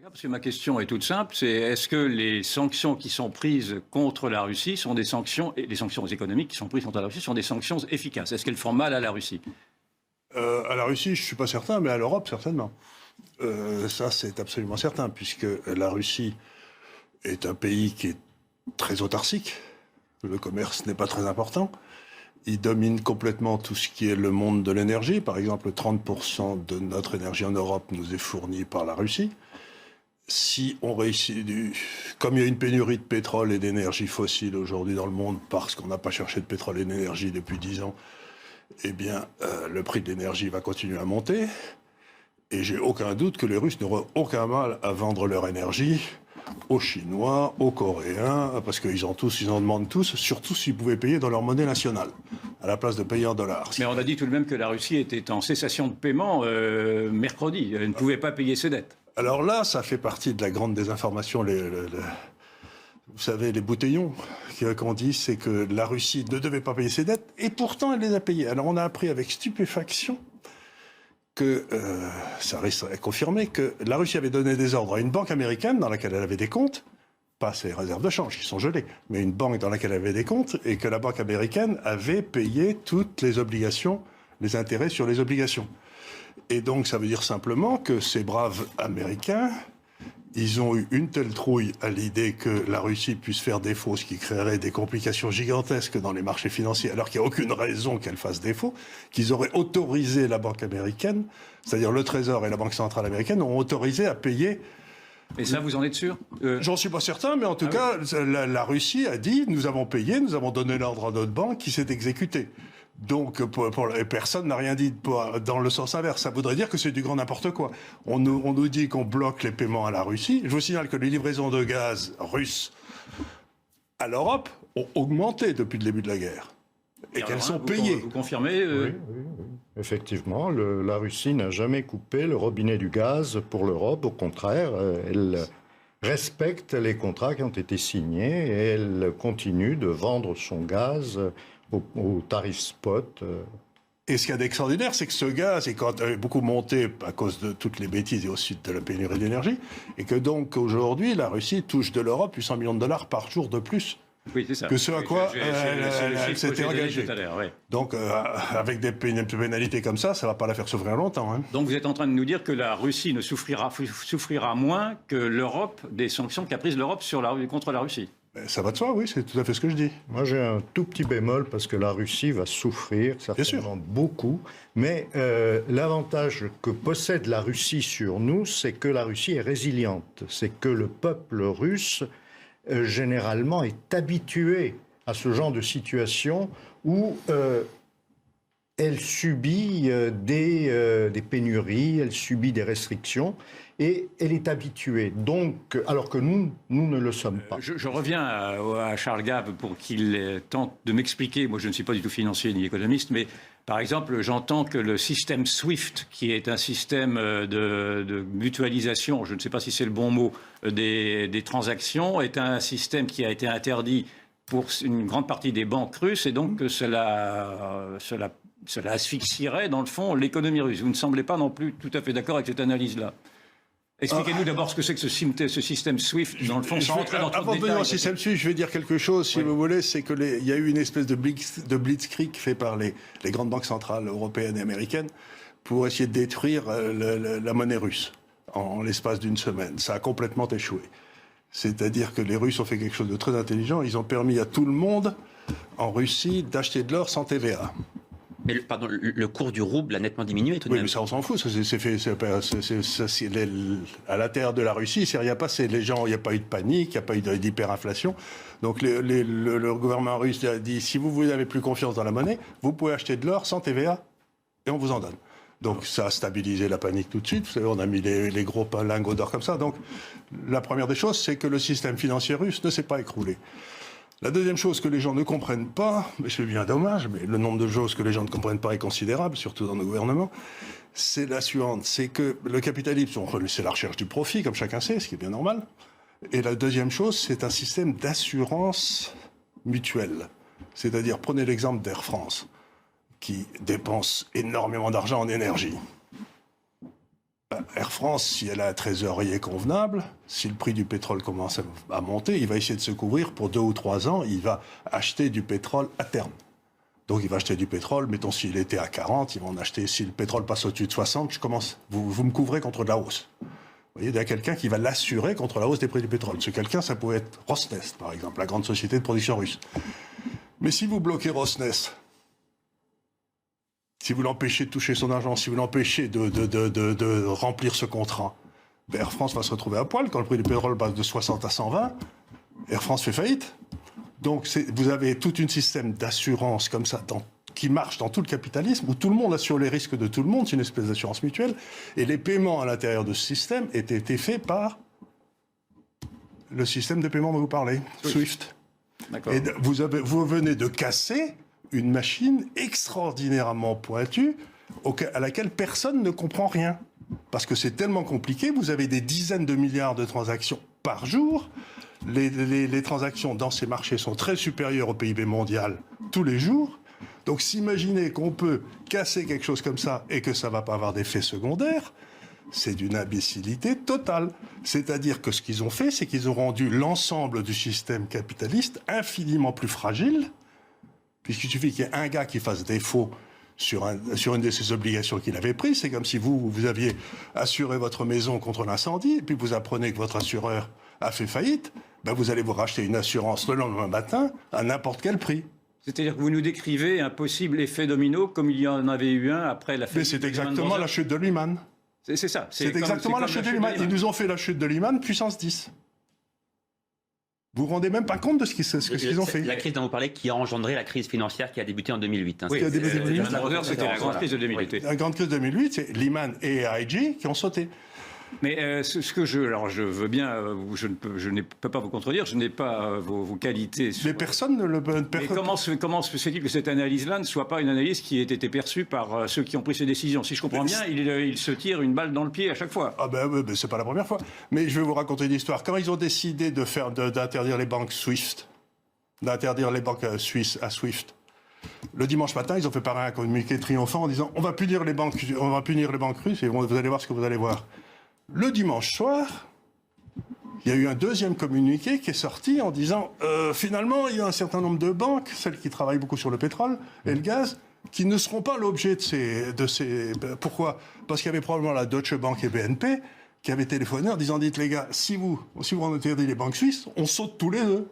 Parce que ma question est toute simple, c'est est-ce que les sanctions qui sont prises contre la Russie sont des sanctions, et les sanctions économiques qui sont prises contre la Russie sont des sanctions efficaces? Est-ce qu'elles font mal à la Russie? À la Russie, je ne suis pas certain, mais à l'Europe, certainement. Ça, c'est absolument certain, puisque la Russie est un pays qui est très autarcique. Le commerce n'est pas très important. Il domine complètement tout ce qui est le monde de l'énergie. Par exemple, 30% de notre énergie en Europe nous est fournie par la Russie. Si on réussit, comme il y a une pénurie de pétrole et d'énergie fossile aujourd'hui dans le monde, parce qu'on n'a pas cherché de pétrole et d'énergie depuis 10 ans, eh bien, le prix de l'énergie va continuer à monter. Et j'ai aucun doute que les Russes n'auront aucun mal à vendre leur énergie aux Chinois, aux Coréens, parce qu'ils en demandent tous, surtout s'ils pouvaient payer dans leur monnaie nationale, à la place de payer en dollars. Mais on a dit tout de même que la Russie était en cessation de paiement mercredi. Elle ne pouvait pas payer ses dettes. Alors là, ça fait partie de la grande désinformation. Vous savez, les bouteillons qu'on dit, c'est que la Russie ne devait pas payer ses dettes, et pourtant elle les a payées. Alors on a appris avec stupéfaction que, ça risque d'être confirmé, que la Russie avait donné des ordres à une banque américaine dans laquelle elle avait des comptes, pas ses réserves de change qui sont gelées, mais une banque dans laquelle elle avait des comptes, et que la banque américaine avait payé toutes les obligations, les intérêts sur les obligations. Et donc ça veut dire simplement que ces braves Américains, ils ont eu une telle trouille à l'idée que la Russie puisse faire défaut, ce qui créerait des complications gigantesques dans les marchés financiers, alors qu'il n'y a aucune raison qu'elle fasse défaut, qu'ils auraient autorisé la banque américaine, c'est-à-dire le Trésor et la Banque centrale américaine, ont autorisé à payer. Et ça, vous en êtes sûr? J'en suis pas certain, mais en tout cas, la Russie a dit, nous avons payé, nous avons donné l'ordre à notre banque qui s'est exécutée. Donc, et personne n'a rien dit dans le sens inverse. Ça voudrait dire que c'est du grand n'importe quoi. On nous dit qu'on bloque les paiements à la Russie. Je vous signale que les livraisons de gaz russes à l'Europe ont augmenté depuis le début de la guerre. Et qu'elles sont payées. Vous confirmez Oui. Effectivement, la Russie n'a jamais coupé le robinet du gaz pour l'Europe. Au contraire, elle respecte les contrats qui ont été signés et elle continue de vendre son gaz au tarif spot. Et ce qu'il y a d'extraordinaire, c'est que ce gaz est beaucoup monté à cause de toutes les bêtises et aussi de la pénurie d'énergie, et que donc aujourd'hui, la Russie touche de l'Europe 800 millions de dollars par jour de plus. Oui, c'est ça. Que ce à quoi elle s'était engagée. Oui. Donc, avec des pénalités comme ça, ça ne va pas la faire souffrir longtemps. Hein. Donc vous êtes en train de nous dire que la Russie ne souffrira moins que l'Europe des sanctions qu'a prises l'Europe contre la Russie. Ça va de soi, oui, c'est tout à fait ce que je dis. Moi, j'ai un tout petit bémol parce que la Russie va souffrir certainement beaucoup. Mais l'avantage que possède la Russie sur nous, c'est que la Russie est résiliente. C'est que le peuple russe, généralement, est habitué à ce genre de situation où elle subit des pénuries, elle subit des restrictions. Et elle est habituée, donc, alors que nous ne le sommes pas. Je reviens à Charles Gave pour qu'il tente de m'expliquer. Moi, je ne suis pas du tout financier ni économiste, mais par exemple, j'entends que le système SWIFT, qui est un système de mutualisation, je ne sais pas si c'est le bon mot, des transactions, est un système qui a été interdit pour une grande partie des banques russes, et donc cela asphyxierait, dans le fond, l'économie russe. Vous ne semblez pas non plus tout à fait d'accord avec cette analyse-là. Expliquez-nous d'abord ce que c'est que ce système SWIFT, dans le fond, sans rentrer dans trop de détails. Avant de venir au système SWIFT, je vais dire quelque chose, si vous voulez, c'est qu'il y a eu une espèce de blitzkrieg fait par les grandes banques centrales européennes et américaines pour essayer de détruire la monnaie russe en l'espace d'une semaine. Ça a complètement échoué. C'est-à-dire que les Russes ont fait quelque chose de très intelligent. Ils ont permis à tout le monde en Russie d'acheter de l'or sans TVA. Mais le cours du rouble a nettement diminué tout de Oui, même. mais ça, on s'en fout. À l'intérieur de la Russie, il s'est rien passé. Les gens, il n'y a pas eu de panique, il n'y a pas eu d'hyperinflation. Donc le gouvernement russe a dit, si vous n'avez plus confiance dans la monnaie, vous pouvez acheter de l'or sans TVA et on vous en donne. Donc ça a stabilisé la panique tout de suite. Vous savez, on a mis les gros lingots d'or comme ça. Donc la première des choses, c'est que le système financier russe ne s'est pas écroulé. La deuxième chose que les gens ne comprennent pas, mais c'est bien dommage, mais le nombre de choses que les gens ne comprennent pas est considérable, surtout dans nos gouvernements, c'est la suivante, c'est que le capitalisme, c'est la recherche du profit, comme chacun sait, ce qui est bien normal. Et la deuxième chose, c'est un système d'assurance mutuelle. C'est-à-dire, prenez l'exemple d'Air France, qui dépense énormément d'argent en énergie. Air France, si elle a un trésorier convenable, si le prix du pétrole commence à monter, il va essayer de se couvrir pour 2 ou 3 ans, il va acheter du pétrole à terme. Donc il va acheter du pétrole, mettons s'il était à 40, il va en acheter, si le pétrole passe au-dessus de 60, vous me couvrez contre de la hausse. Vous voyez, il y a quelqu'un qui va l'assurer contre la hausse des prix du pétrole. Ce quelqu'un, ça pouvait être Rosneft, par exemple, la grande société de production russe. Mais si vous bloquez Rosneft, si vous l'empêchez de toucher son argent, si vous l'empêchez de remplir ce contrat, Air France va se retrouver à poil. Quand le prix du pétrole passe de 60 à 120, Air France fait faillite. Donc vous avez tout un système d'assurance comme ça qui marche dans tout le capitalisme, où tout le monde assure les risques de tout le monde, c'est une espèce d'assurance mutuelle, et les paiements à l'intérieur de ce système étaient faits par le système de paiement dont vous parlez, SWIFT. D'accord. Et vous venez de casser une machine extraordinairement pointue à laquelle personne ne comprend rien. Parce que c'est tellement compliqué, vous avez des dizaines de milliards de transactions par jour. Les transactions dans ces marchés sont très supérieures au PIB mondial tous les jours. Donc s'imaginer qu'on peut casser quelque chose comme ça et que ça ne va pas avoir d'effet secondaire, c'est d'une imbécilité totale. C'est-à-dire que ce qu'ils ont fait, c'est qu'ils ont rendu l'ensemble du système capitaliste infiniment plus fragile, puisqu'il suffit qu'il y ait un gars qui fasse défaut sur une de ses obligations qu'il avait prises. C'est comme si vous aviez assuré votre maison contre l'incendie, et puis vous apprenez que votre assureur a fait faillite, ben vous allez vous racheter une assurance le lendemain matin à n'importe quel prix. C'est-à-dire que vous nous décrivez un possible effet domino comme il y en avait eu un après la faillite. Mais c'est exactement la chute de Lehman. C'est ça. C'est exactement la chute de Lehman. Ils nous ont fait la chute de Lehman puissance 10. Vous vous rendez même pas compte de ce qu'ils ont fait. La crise dont vous parlez qui a engendré la crise financière qui a débuté en 2008. Oui, c'était la grande crise de 2008. La grande crise de 2008, c'est Lehman et AIG qui ont sauté. Mais je veux bien, je ne peux pas vous contredire, je n'ai pas vos qualités. Mais personne ne le peut. Mais comment se fait-il que cette analyse-là ne soit pas une analyse qui ait été perçue par ceux qui ont pris ces décisions? Si je comprends bien, il se tire une balle dans le pied à chaque fois. Ah ben c'est pas la première fois. Mais je vais vous raconter une histoire. Quand ils ont décidé d'interdire les banques SWIFT, d'interdire les banques suisses à SWIFT, le dimanche matin, ils ont fait paraître un communiqué triomphant en disant on va punir les banques russes et vous allez voir ce que vous allez voir. Le dimanche soir, il y a eu un deuxième communiqué qui est sorti en disant finalement, il y a un certain nombre de banques, celles qui travaillent beaucoup sur le pétrole et le gaz, qui ne seront pas l'objet de ces... Pourquoi? Parce qu'il y avait probablement la Deutsche Bank et BNP qui avaient téléphoné en disant dites les gars, si vous interdisez les banques suisses, on saute tous les deux.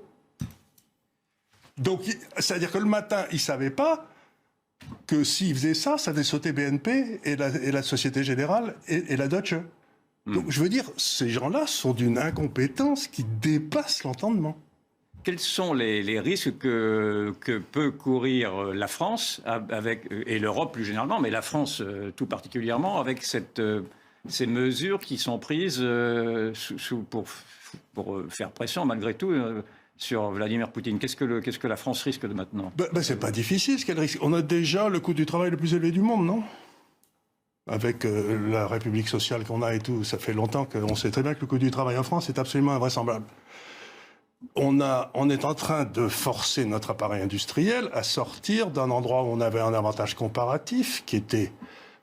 Donc, c'est-à-dire que le matin, ils ne savaient pas que s'ils faisaient ça, ça allait sauter BNP et la Société Générale et la Deutsche. Donc, je veux dire, ces gens-là sont d'une incompétence qui dépasse l'entendement. Quels sont les risques que peut courir la France et l'Europe plus généralement, mais la France tout particulièrement, avec ces mesures qui sont prises pour faire pression malgré tout sur Vladimir Poutine? Qu'est-ce que la France risque de maintenant? C'est pas difficile ce qu'elle risque. On a déjà le coût du travail le plus élevé du monde, non? Avec la République sociale qu'on a et tout, ça fait longtemps qu'on sait très bien que le coût du travail en France est absolument invraisemblable. On est en train de forcer notre appareil industriel à sortir d'un endroit où on avait un avantage comparatif, qui était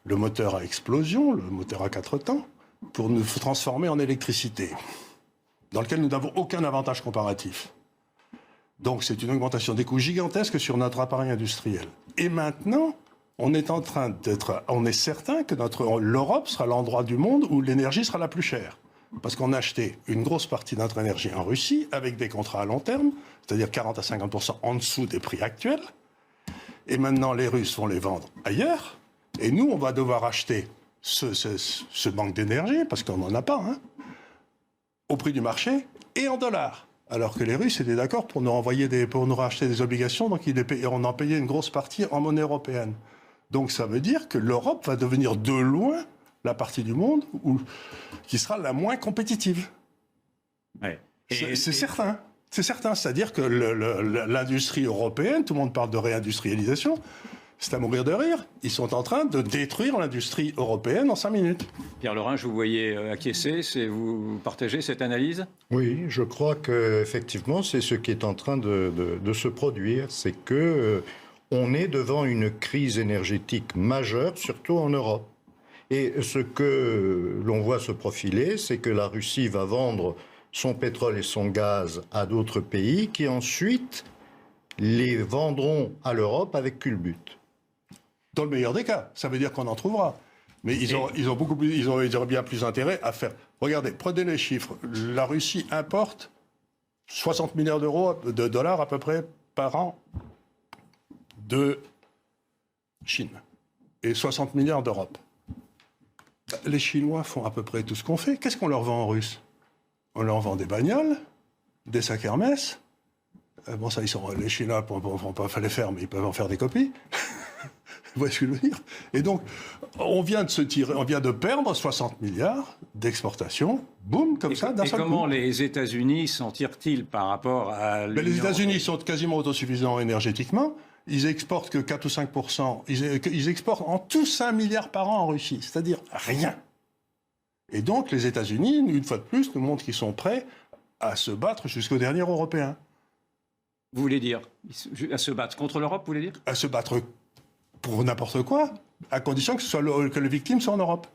le moteur à explosion, le moteur à 4 temps, pour nous transformer en électricité, dans lequel nous n'avons aucun avantage comparatif. Donc c'est une augmentation des coûts gigantesques sur notre appareil industriel. Et maintenant, on est certain que l'Europe sera l'endroit du monde où l'énergie sera la plus chère. Parce qu'on a acheté une grosse partie de notre énergie en Russie avec des contrats à long terme, c'est-à-dire 40 à 50% en dessous des prix actuels. Et maintenant, les Russes vont les vendre ailleurs. Et nous, on va devoir acheter ce manque d'énergie, parce qu'on n'en a pas, au prix du marché et en dollars. Alors que les Russes étaient d'accord pour nous racheter des obligations, donc on en payait une grosse partie en monnaie européenne. Donc ça veut dire que l'Europe va devenir de loin la partie du monde qui sera la moins compétitive. Ouais. C'est certain. C'est certain. C'est-à-dire que l'industrie européenne, tout le monde parle de réindustrialisation, c'est à mourir de rire. Ils sont en train de détruire l'industrie européenne en 5 minutes. Pierre Lerin, je vous voyais acquiescer. Vous partagez cette analyse? Oui, je crois qu'effectivement, c'est ce qui est en train de se produire. C'est que on est devant une crise énergétique majeure, surtout en Europe. Et ce que l'on voit se profiler, c'est que la Russie va vendre son pétrole et son gaz à d'autres pays qui ensuite les vendront à l'Europe avec culbute. Dans le meilleur des cas, ça veut dire qu'on en trouvera. Mais ils auraient bien plus intérêt à faire. Regardez, prenez les chiffres. La Russie importe 60 milliards de dollars à peu près par an de Chine et 60 milliards d'Europe. Les Chinois font à peu près tout ce qu'on fait. Qu'est-ce qu'on leur vend en russe? On leur vend des bagnoles, des sacs Hermès. Bon, ça, les Chinois ne vont pas les faire, mais ils peuvent en faire des copies. Vous voyez ce que je veux dire? Et donc, on vient de perdre 60 milliards d'exportation, boum, comme ça, d'un seul coup. Et comment les États-Unis s'en tirent-ils par rapport à l'Union? Les États-Unis sont quasiment autosuffisants énergétiquement. Ils exportent que 4 ou 5%. Ils exportent en tout 5 milliards par an en Russie, c'est-à-dire rien. Et donc, les États-Unis, une fois de plus, nous montrent qu'ils sont prêts à se battre jusqu'au dernier Européen. Vous voulez dire à se battre contre l'Europe, vous voulez dire? À se battre pour n'importe quoi, à condition que les victimes soient en Europe.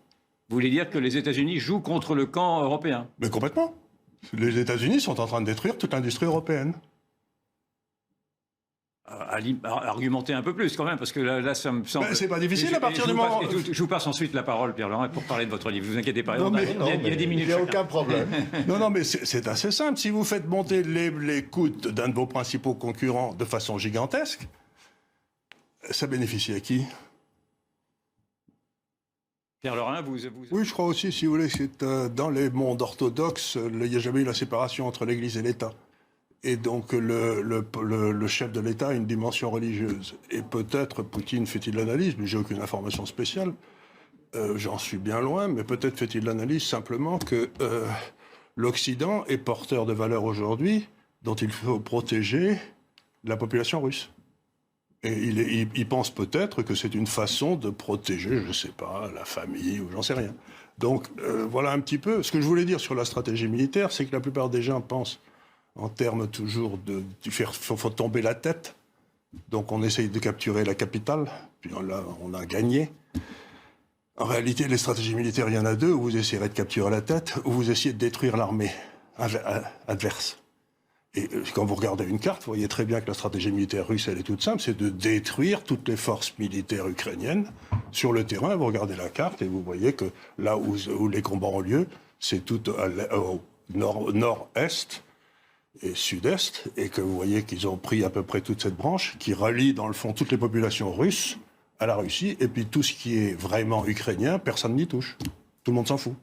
Vous voulez dire que les États-Unis jouent contre le camp européen? Mais complètement. Les États-Unis sont en train de détruire toute l'industrie européenne. Argumenter un peu plus quand même, parce que là ça me semble... C'est pas difficile à partir du moment... Je vous passe ensuite la parole, Pierre-Laurent, pour parler de votre livre. Ne vous inquiétez pas. Non, mais, il y a 10 minutes. Il n'y a aucun problème. Non, mais c'est assez simple. Si vous faites monter les coûts d'un de vos principaux concurrents de façon gigantesque, ça bénéficie à qui? Pierre-Laurent, vous... Oui, je crois aussi, si vous voulez, c'est dans les mondes orthodoxes, il n'y a jamais eu la séparation entre l'Église et l'État. Et donc le chef de l'État a une dimension religieuse. Et peut-être Poutine fait-il l'analyse, mais j'ai aucune information spéciale. J'en suis bien loin, mais peut-être fait-il l'analyse simplement que l'Occident est porteur de valeurs aujourd'hui dont il faut protéger la population russe. Et il pense peut-être que c'est une façon de protéger, je ne sais pas, la famille ou j'en sais rien. Donc voilà un petit peu. Ce que je voulais dire sur la stratégie militaire, c'est que la plupart des gens pensent en termes toujours faut tomber la tête. Donc on essaye de capturer la capitale, puis là on a gagné. En réalité, les stratégies militaires, il y en a deux, où vous essayerez de capturer la tête, ou vous essayez de détruire l'armée adverse. Et quand vous regardez une carte, vous voyez très bien que la stratégie militaire russe, elle est toute simple, c'est de détruire toutes les forces militaires ukrainiennes sur le terrain. Vous regardez la carte et vous voyez que là où les combats ont lieu, c'est tout au nord-est et sud-est, et que vous voyez qu'ils ont pris à peu près toute cette branche qui relie dans le fond toutes les populations russes à la Russie, et puis tout ce qui est vraiment ukrainien, personne n'y touche. Tout le monde s'en fout.